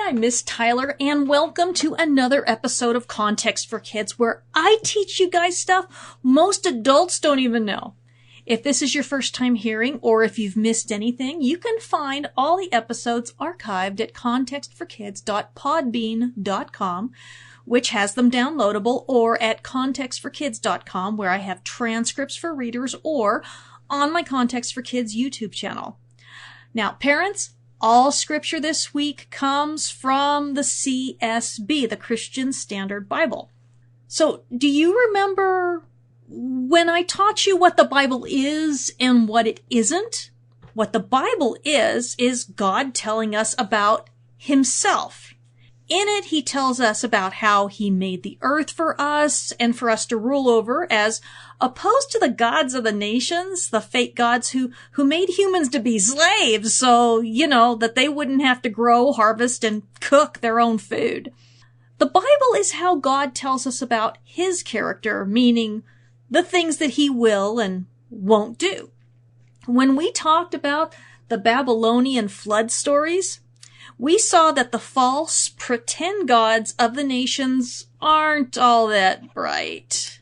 I'm Miss Tyler, and welcome to another episode of Context for Kids, where I teach you guys stuff most adults don't even know. If this is your first time hearing, or if you've missed anything, you can find all the episodes archived at contextforkids.podbean.com, which has them downloadable, or at contextforkids.com, where I have transcripts for readers, or on my Context for Kids YouTube channel. Now, parents, all scripture this week comes from the CSB, the Christian Standard Bible. So, do you remember when I taught you what the Bible is and what it isn't? What the Bible is God telling us about himself. In it, he tells us about how he made the earth for us and for us to rule over, as opposed to the gods of the nations, the fake gods who made humans to be slaves so, that they wouldn't have to grow, harvest, and cook their own food. The Bible is how God tells us about his character, meaning the things that he will and won't do. When we talked about the Babylonian flood stories, we saw that the false pretend gods of the nations aren't all that bright.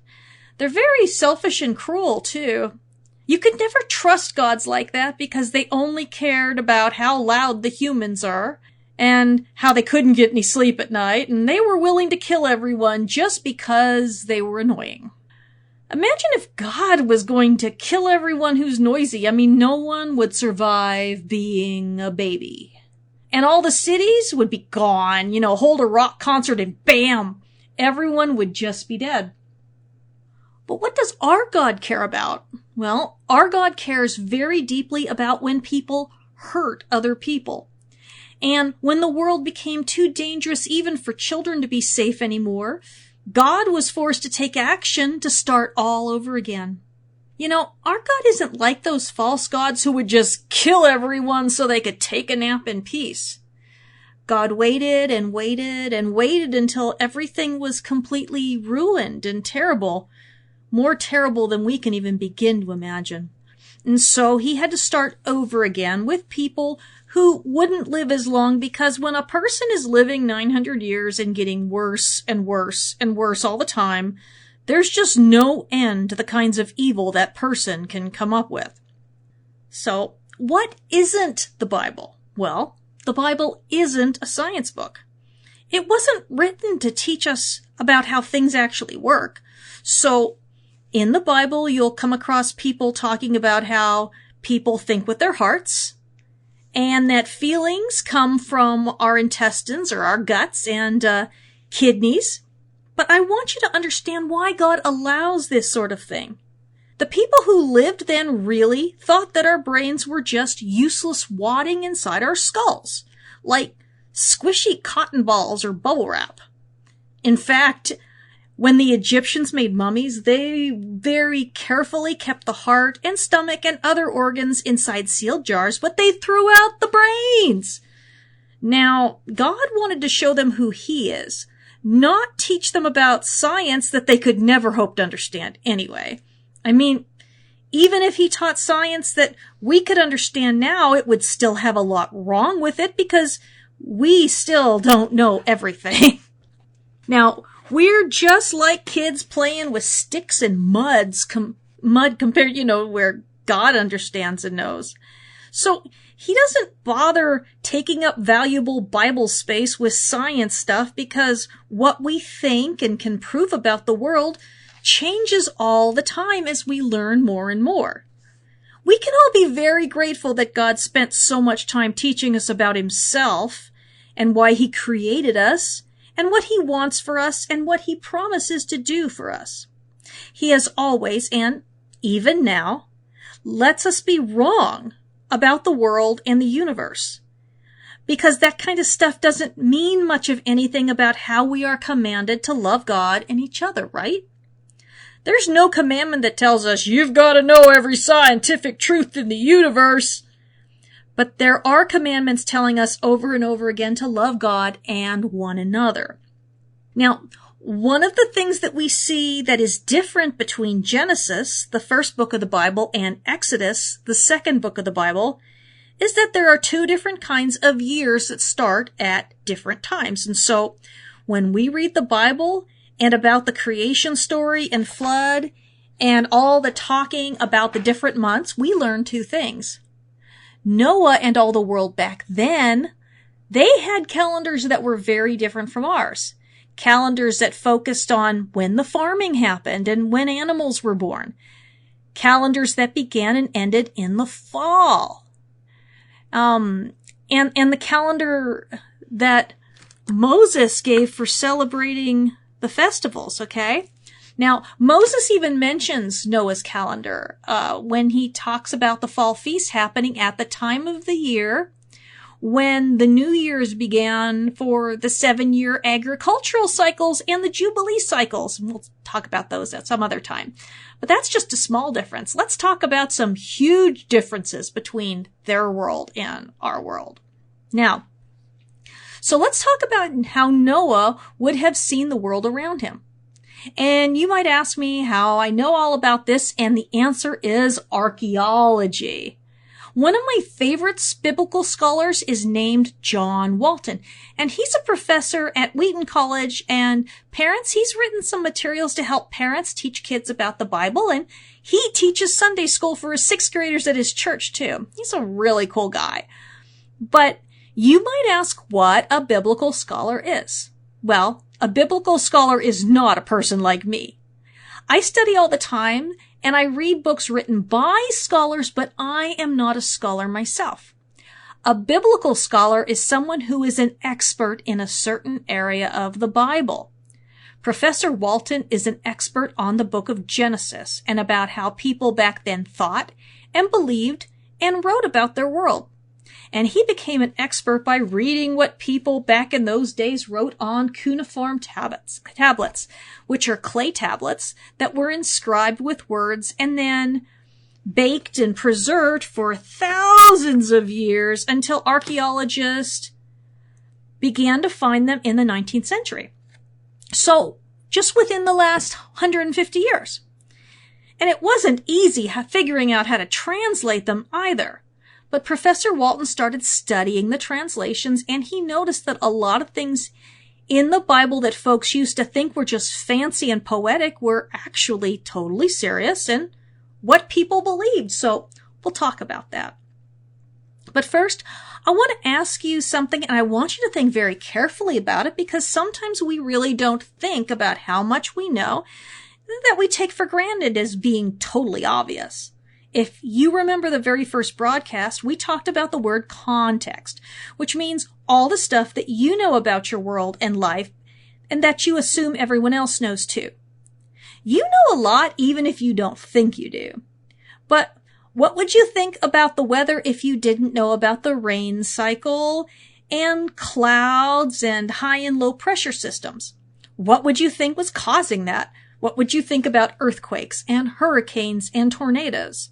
They're very selfish and cruel, too. You could never trust gods like that because they only cared about how loud the humans are and how they couldn't get any sleep at night, and they were willing to kill everyone just because they were annoying. Imagine if God was going to kill everyone who's noisy. No one would survive being a baby. And all the cities would be gone, hold a rock concert and bam, everyone would just be dead. But what does our God care about? Well, our God cares very deeply about when people hurt other people. And when the world became too dangerous even for children to be safe anymore, God was forced to take action to start all over again. Our God isn't like those false gods who would just kill everyone so they could take a nap in peace. God waited and waited and waited until everything was completely ruined and terrible, more terrible than we can even begin to imagine. And so he had to start over again with people who wouldn't live as long, because when a person is living 900 years and getting worse and worse and worse all the time, there's just no end to the kinds of evil that person can come up with. So, what isn't the Bible? Well, the Bible isn't a science book. It wasn't written to teach us about how things actually work. So, in the Bible, you'll come across people talking about how people think with their hearts, and that feelings come from our intestines or our guts and kidneys. But I want you to understand why God allows this sort of thing. The people who lived then really thought that our brains were just useless wadding inside our skulls, like squishy cotton balls or bubble wrap. In fact, when the Egyptians made mummies, they very carefully kept the heart and stomach and other organs inside sealed jars, but they threw out the brains. Now, God wanted to show them who he is, not teach them about science that they could never hope to understand anyway. Even if he taught science that we could understand now, it would still have a lot wrong with it because we still don't know everything. Now, we're just like kids playing with sticks and mud compared, where God understands and knows. So he doesn't bother taking up valuable Bible space with science stuff because what we think and can prove about the world changes all the time as we learn more and more. We can all be very grateful that God spent so much time teaching us about himself and why he created us and what he wants for us and what he promises to do for us. He has always, and even now, lets us be wrong about the world and the universe. Because that kind of stuff doesn't mean much of anything about how we are commanded to love God and each other, right? There's no commandment that tells us you've got to know every scientific truth in the universe. But there are commandments telling us over and over again to love God and one another. Now, one of the things that we see that is different between Genesis, the first book of the Bible, and Exodus, the second book of the Bible, is that there are two different kinds of years that start at different times. And so when we read the Bible and about the creation story and flood and all the talking about the different months, we learn two things. Noah and all the world back then, they had calendars that were very different from ours. Calendars that focused on when the farming happened and when animals were born. Calendars that began and ended in the fall. And the calendar that Moses gave for celebrating the festivals, okay? Now, Moses even mentions Noah's calendar when he talks about the fall feast happening at the time of the year when the New Year's began for the 7-year agricultural cycles and the Jubilee cycles. We'll talk about those at some other time. But that's just a small difference. Let's talk about some huge differences between their world and our world. Now, so let's talk about how Noah would have seen the world around him. And you might ask me how I know all about this, and the answer is archaeology. One of my favorite biblical scholars is named John Walton, and he's a professor at Wheaton College, and he's written some materials to help parents teach kids about the Bible, and he teaches Sunday school for his 6th graders at his church too. He's a really cool guy. But you might ask what a biblical scholar is. Well, a biblical scholar is not a person like me. I study all the time, and I read books written by scholars, but I am not a scholar myself. A biblical scholar is someone who is an expert in a certain area of the Bible. Professor Walton is an expert on the book of Genesis and about how people back then thought and believed and wrote about their world. And he became an expert by reading what people back in those days wrote on cuneiform tablets, which are clay tablets that were inscribed with words and then baked and preserved for thousands of years until archaeologists began to find them in the 19th century. So just within the last 150 years. And it wasn't easy figuring out how to translate them either. But Professor Walton started studying the translations, and he noticed that a lot of things in the Bible that folks used to think were just fancy and poetic were actually totally serious and what people believed. So we'll talk about that. But first, I want to ask you something, and I want you to think very carefully about it, because sometimes we really don't think about how much we know that we take for granted as being totally obvious. If you remember the very first broadcast, we talked about the word context, which means all the stuff that you know about your world and life and that you assume everyone else knows too. You know a lot even if you don't think you do. But what would you think about the weather if you didn't know about the rain cycle and clouds and high and low pressure systems? What would you think was causing that? What would you think about earthquakes and hurricanes and tornadoes?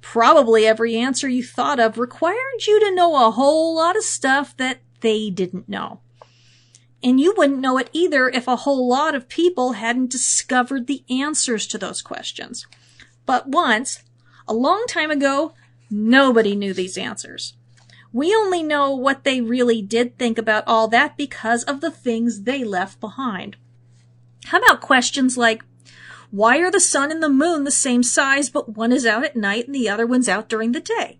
Probably every answer you thought of required you to know a whole lot of stuff that they didn't know. And you wouldn't know it either if a whole lot of people hadn't discovered the answers to those questions. But once, a long time ago, nobody knew these answers. We only know what they really did think about all that because of the things they left behind. How about questions like, why are the sun and the moon the same size, but one is out at night and the other one's out during the day?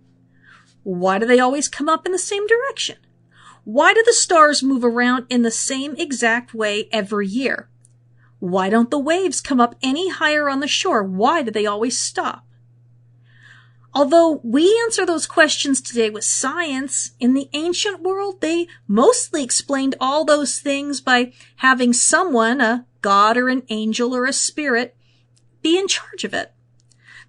Why do they always come up in the same direction? Why do the stars move around in the same exact way every year? Why don't the waves come up any higher on the shore? Why do they always stop? Although we answer those questions today with science, in the ancient world, they mostly explained all those things by having someone, a god or an angel or a spirit, be in charge of it.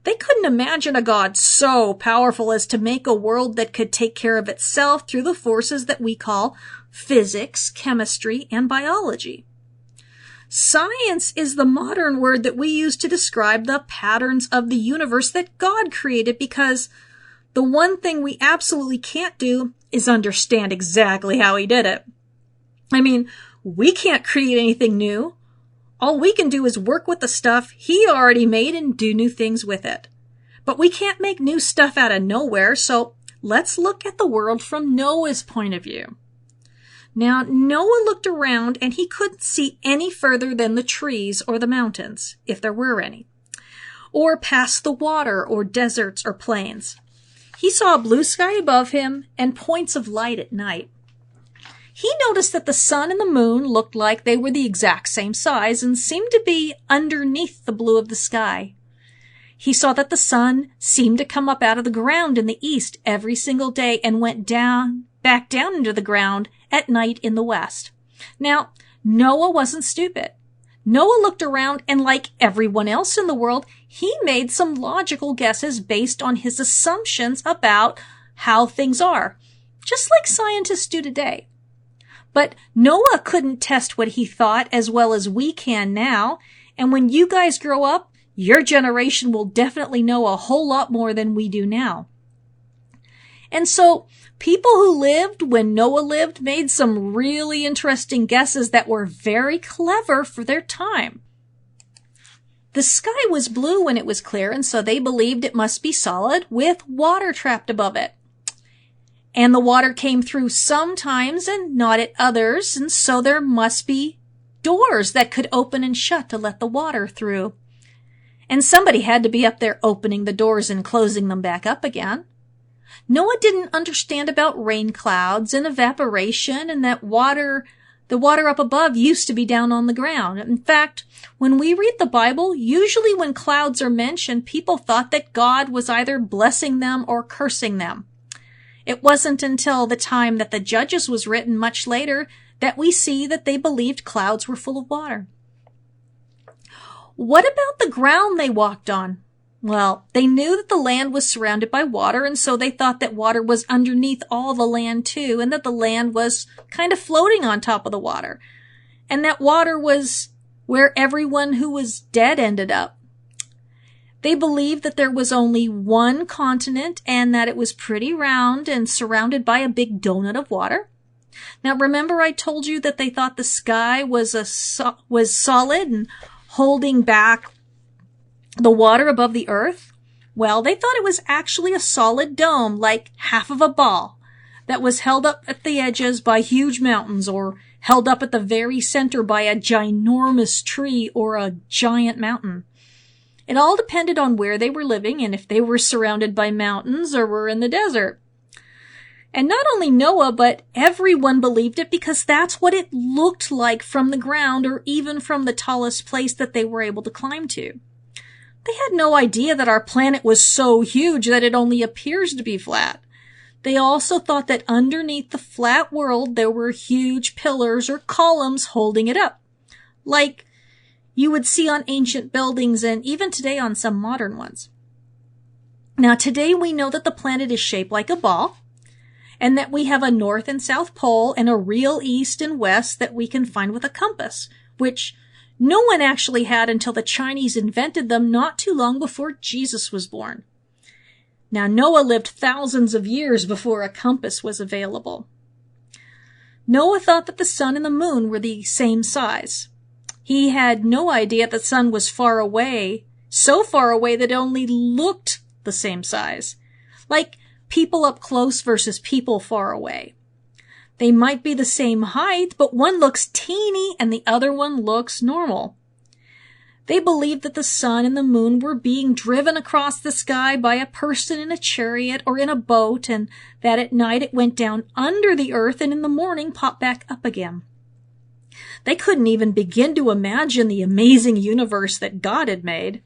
They couldn't imagine a god so powerful as to make a world that could take care of itself through the forces that we call physics, chemistry, and biology. Science is the modern word that we use to describe the patterns of the universe that God created, because the one thing we absolutely can't do is understand exactly how he did it. I mean, we can't create anything new. All we can do is work with the stuff he already made and do new things with it. But we can't make new stuff out of nowhere, so let's look at the world from Noah's point of view. Now, Noah looked around and he couldn't see any further than the trees or the mountains, if there were any, or past the water or deserts or plains. He saw a blue sky above him and points of light at night. He noticed that the sun and the moon looked like they were the exact same size and seemed to be underneath the blue of the sky. He saw that the sun seemed to come up out of the ground in the east every single day and went back down into the ground at night in the west. Now, Noah wasn't stupid. Noah looked around and, like everyone else in the world, he made some logical guesses based on his assumptions about how things are, just like scientists do today. But Noah couldn't test what he thought as well as we can now, and when you guys grow up, your generation will definitely know a whole lot more than we do now. And so, people who lived when Noah lived made some really interesting guesses that were very clever for their time. The sky was blue when it was clear, and so they believed it must be solid with water trapped above it. And the water came through sometimes and not at others, and so there must be doors that could open and shut to let the water through. And somebody had to be up there opening the doors and closing them back up again. Noah didn't understand about rain clouds and evaporation and that the water up above used to be down on the ground. In fact, when we read the Bible, usually when clouds are mentioned, people thought that God was either blessing them or cursing them. It wasn't until the time that the Judges was written much later that we see that they believed clouds were full of water. What about the ground they walked on? Well, they knew that the land was surrounded by water, and so they thought that water was underneath all the land too, and that the land was kind of floating on top of the water, and that water was where everyone who was dead ended up. They believed that there was only one continent and that it was pretty round and surrounded by a big donut of water. Now, remember I told you that they thought the sky was solid and holding back the water above the earth? Well, they thought it was actually a solid dome, like half of a ball, that was held up at the edges by huge mountains or held up at the very center by a ginormous tree or a giant mountain. It all depended on where they were living and if they were surrounded by mountains or were in the desert. And not only Noah, but everyone believed it because that's what it looked like from the ground or even from the tallest place that they were able to climb to. They had no idea that our planet was so huge that it only appears to be flat. They also thought that underneath the flat world there were huge pillars or columns holding it up, like you would see on ancient buildings and even today on some modern ones. Now, today we know that the planet is shaped like a ball, and that we have a north and south pole and a real east and west that we can find with a compass, which no one actually had until the Chinese invented them not too long before Jesus was born. Now, Noah lived thousands of years before a compass was available. Noah thought that the sun and the moon were the same size. He had no idea the sun was far away, so far away that it only looked the same size. Like people up close versus people far away. They might be the same height, but one looks teeny and the other one looks normal. They believed that the sun and the moon were being driven across the sky by a person in a chariot or in a boat, and that at night it went down under the earth and in the morning popped back up again. They couldn't even begin to imagine the amazing universe that God had made.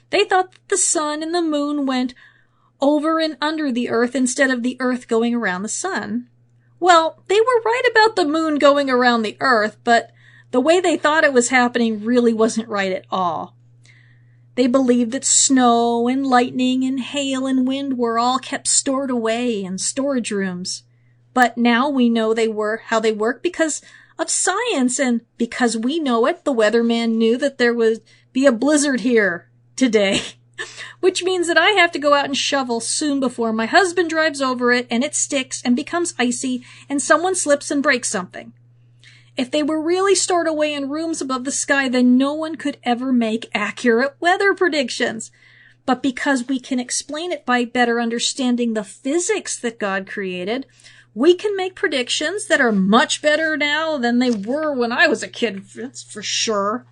They thought that the sun and the moon went over and under the earth instead of the earth going around the sun. Well, they were right about the moon going around the earth, but the way they thought it was happening really wasn't right at all. They believed that snow and lightning and hail and wind were all kept stored away in storage rooms. But now we know how they work because of science, and because we know it, the weatherman knew that there would be a blizzard here today. Which means that I have to go out and shovel soon before my husband drives over it and it sticks and becomes icy and someone slips and breaks something. If they were really stored away in rooms above the sky, then no one could ever make accurate weather predictions. But because we can explain it by better understanding the physics that God created, we can make predictions that are much better now than they were when I was a kid, that's for sure.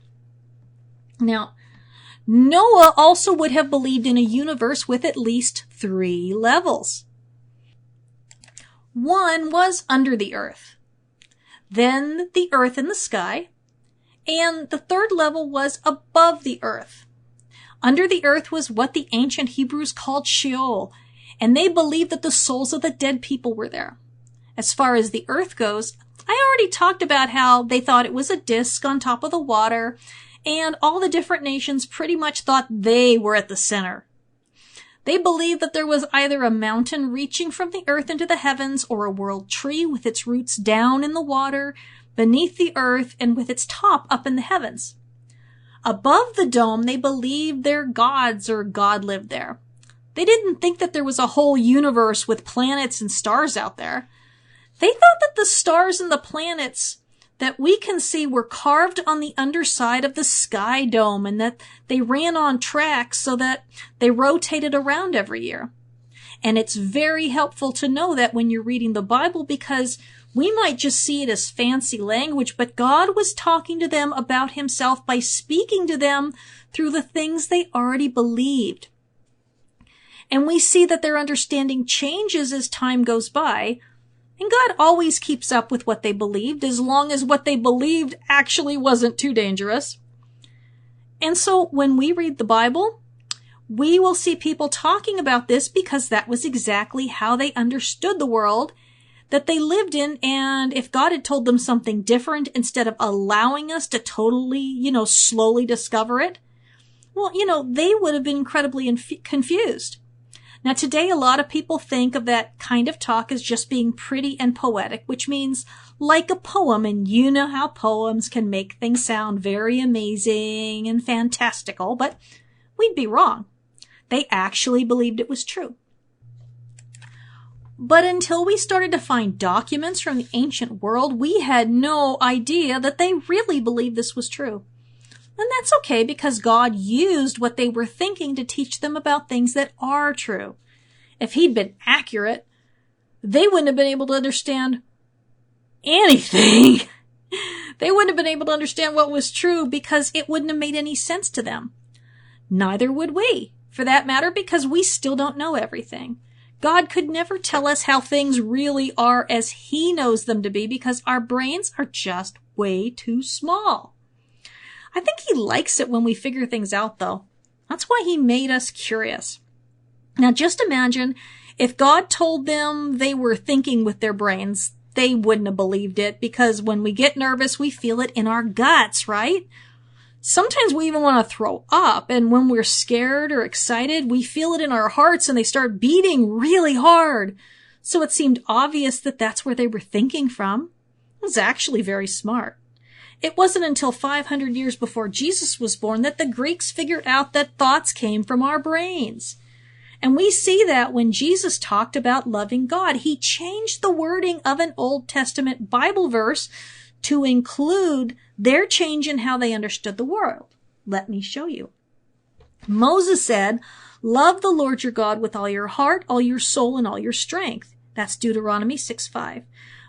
Now, Noah also would have believed in a universe with at least 3 levels. One was under the earth, then the earth and the sky, and the 3rd level was above the earth. Under the earth was what the ancient Hebrews called Sheol, and they believed that the souls of the dead people were there. As far as the earth goes, I already talked about how they thought it was a disk on top of the water, and all the different nations pretty much thought they were at the center. They believed that there was either a mountain reaching from the earth into the heavens, or a world tree with its roots down in the water, beneath the earth, and with its top up in the heavens. Above the dome, they believed their gods or God lived there. They didn't think that there was a whole universe with planets and stars out there. They thought that the stars and the planets that we can see were carved on the underside of the sky dome, and that they ran on tracks so that they rotated around every year. And it's very helpful to know that when you're reading the Bible, because we might just see it as fancy language, but God was talking to them about himself by speaking to them through the things they already believed. And we see that their understanding changes as time goes by, and God always keeps up with what they believed, as long as what they believed actually wasn't too dangerous. And so when we read the Bible, we will see people talking about this because that was exactly how they understood the world that they lived in. And if God had told them something different, instead of allowing us to totally, slowly discover it, well, they would have been incredibly confused. Now, today, a lot of people think of that kind of talk as just being pretty and poetic, which means like a poem. And you know how poems can make things sound very amazing and fantastical, but we'd be wrong. They actually believed it was true. But until we started to find documents from the ancient world, we had no idea that they really believed this was true. And that's okay, because God used what they were thinking to teach them about things that are true. If he'd been accurate, they wouldn't have been able to understand anything. They wouldn't have been able to understand what was true, because it wouldn't have made any sense to them. Neither would we, for that matter, because we still don't know everything. God could never tell us how things really are as he knows them to be, because our brains are just way too small. I think he likes it when we figure things out, though. That's why he made us curious. Now, just imagine if God told them they were thinking with their brains, they wouldn't have believed it, because when we get nervous, we feel it in our guts, right? Sometimes we even want to throw up, and when we're scared or excited, we feel it in our hearts and they start beating really hard. So it seemed obvious that that's where they were thinking from. It was actually very smart. It wasn't until 500 years before Jesus was born that the Greeks figured out that thoughts came from our brains. And we see that when Jesus talked about loving God, he changed the wording of an Old Testament Bible verse to include their change in how they understood the world. Let me show you. Moses said, "Love the Lord your God with all your heart, all your soul, and all your strength." That's Deuteronomy 6:5.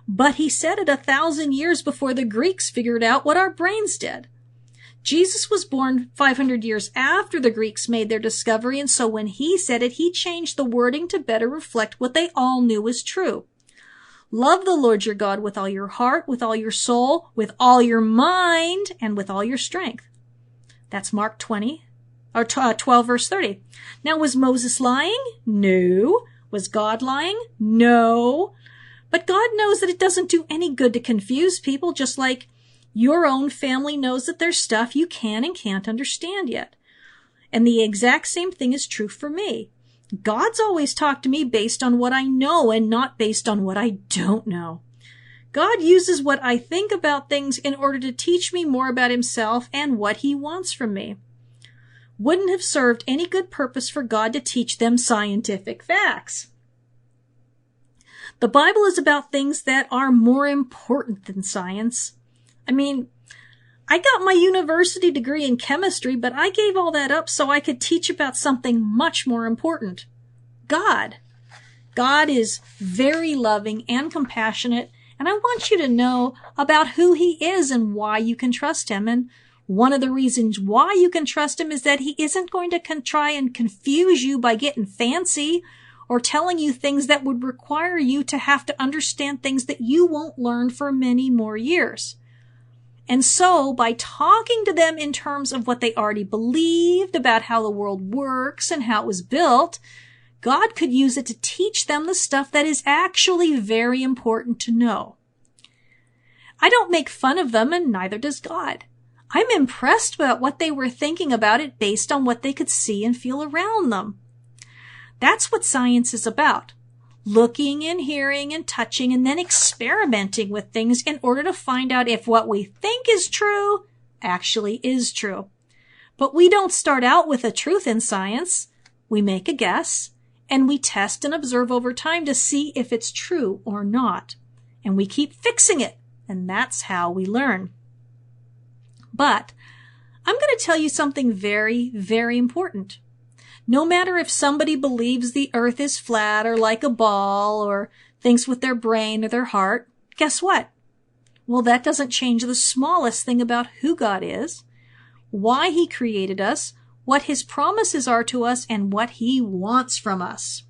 But he said it 1,000 years before the Greeks figured out what our brains did. Jesus was born 500 years after the Greeks made their discovery, and so when he said it, he changed the wording to better reflect what they all knew was true. Love the Lord your God with all your heart, with all your soul, with all your mind, and with all your strength. That's Mark 12 verse 30. Now, was Moses lying? No. Was God lying? No. But God knows that it doesn't do any good to confuse people, just like your own family knows that there's stuff you can and can't understand yet. And the exact same thing is true for me. God's always talked to me based on what I know and not based on what I don't know. God uses what I think about things in order to teach me more about himself and what he wants from me. Wouldn't have served any good purpose for God to teach them scientific facts. The Bible is about things that are more important than science. I mean, I got my university degree in chemistry, but I gave all that up so I could teach about something much more important. God. God is very loving and compassionate, and I want you to know about who he is and why you can trust him. And one of the reasons why you can trust him is that he isn't going to try and confuse you by getting fancy or telling you things that would require you to have to understand things that you won't learn for many more years. And so, by talking to them in terms of what they already believed about how the world works and how it was built, God could use it to teach them the stuff that is actually very important to know. I don't make fun of them, and neither does God. I'm impressed about what they were thinking about it based on what they could see and feel around them. That's what science is about. Looking and hearing and touching and then experimenting with things in order to find out if what we think is true actually is true. But we don't start out with a truth in science. We make a guess, and we test and observe over time to see if it's true or not. And we keep fixing it, and that's how we learn. But I'm going to tell you something very, very important. No matter if somebody believes the earth is flat or like a ball or thinks with their brain or their heart, guess what? Well, that doesn't change the smallest thing about who God is, why he created us, what his promises are to us, and what he wants from us.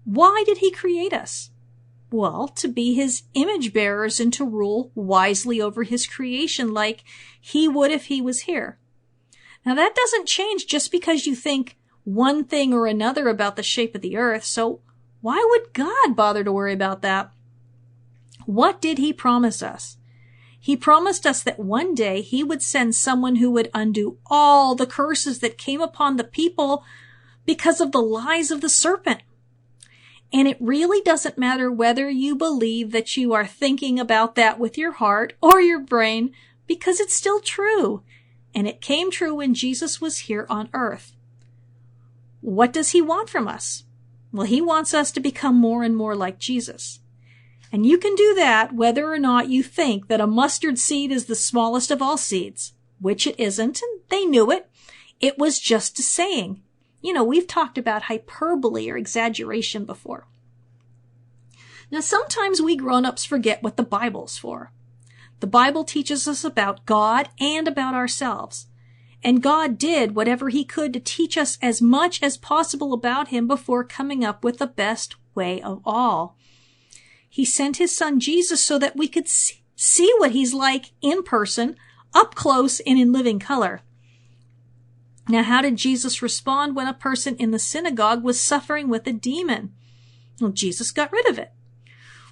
Why did he create us? Well, to be his image bearers and to rule wisely over his creation like he would if he was here. Now, that doesn't change just because you think one thing or another about the shape of the earth, so why would God bother to worry about that? What did he promise us? He promised us that one day he would send someone who would undo all the curses that came upon the people because of the lies of the serpent. And it really doesn't matter whether you believe that you are thinking about that with your heart or your brain, because it's still true. And it came true when Jesus was here on earth. What does he want from us? Well, he wants us to become more and more like Jesus. And you can do that whether or not you think that a mustard seed is the smallest of all seeds, which it isn't, and they knew it. It was just a saying. You know, we've talked about hyperbole or exaggeration before. Now, sometimes we grown-ups forget what the Bible's for. The Bible teaches us about God and about ourselves. And God did whatever he could to teach us as much as possible about him before coming up with the best way of all. He sent his son Jesus so that we could see what he's like in person, up close and in living color. Now, how did Jesus respond when a person in the synagogue was suffering with a demon? Well, Jesus got rid of it.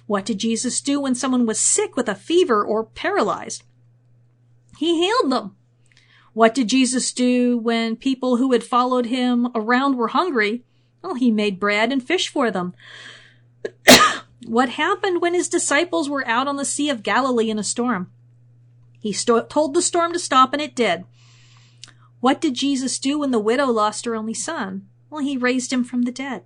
What did Jesus do when someone was sick with a fever or paralyzed? He healed them. What did Jesus do when people who had followed him around were hungry? Well, he made bread and fish for them. What happened when his disciples were out on the Sea of Galilee in a storm? He told the storm to stop, and it did. What did Jesus do when the widow lost her only son? Well, he raised him from the dead.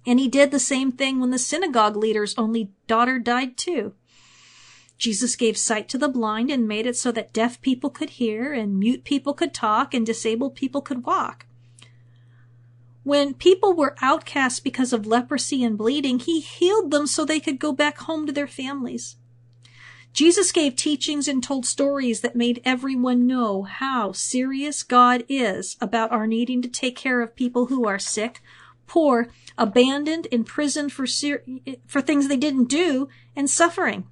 And he did the same thing when the synagogue leader's only daughter died too. Jesus gave sight to the blind and made it so that deaf people could hear and mute people could talk and disabled people could walk. When people were outcast because of leprosy and bleeding, he healed them so they could go back home to their families. Jesus gave teachings and told stories that made everyone know how serious God is about our needing to take care of people who are sick, poor, abandoned, imprisoned for things they didn't do, and suffering.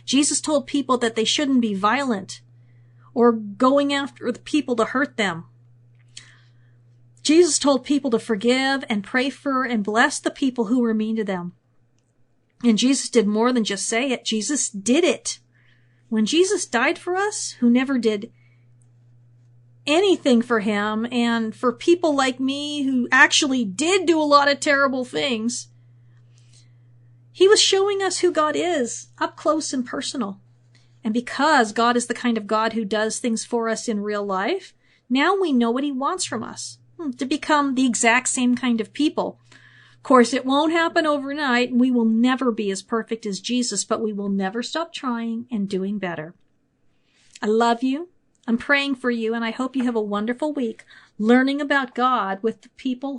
Jesus told people that they shouldn't be violent or going after the people to hurt them. Jesus told people to forgive and pray for and bless the people who were mean to them. And Jesus did more than just say it. Jesus did it. When Jesus died for us, who never did anything for him, and for people like me who actually did do a lot of terrible things, he was showing us who God is, up close and personal. And because God is the kind of God who does things for us in real life, now we know what he wants from us, to become the exact same kind of people, Of course, it won't happen overnight, and we will never be as perfect as Jesus, but we will never stop trying and doing better. I love you. I'm praying for you, and I hope you have a wonderful week learning about God with the people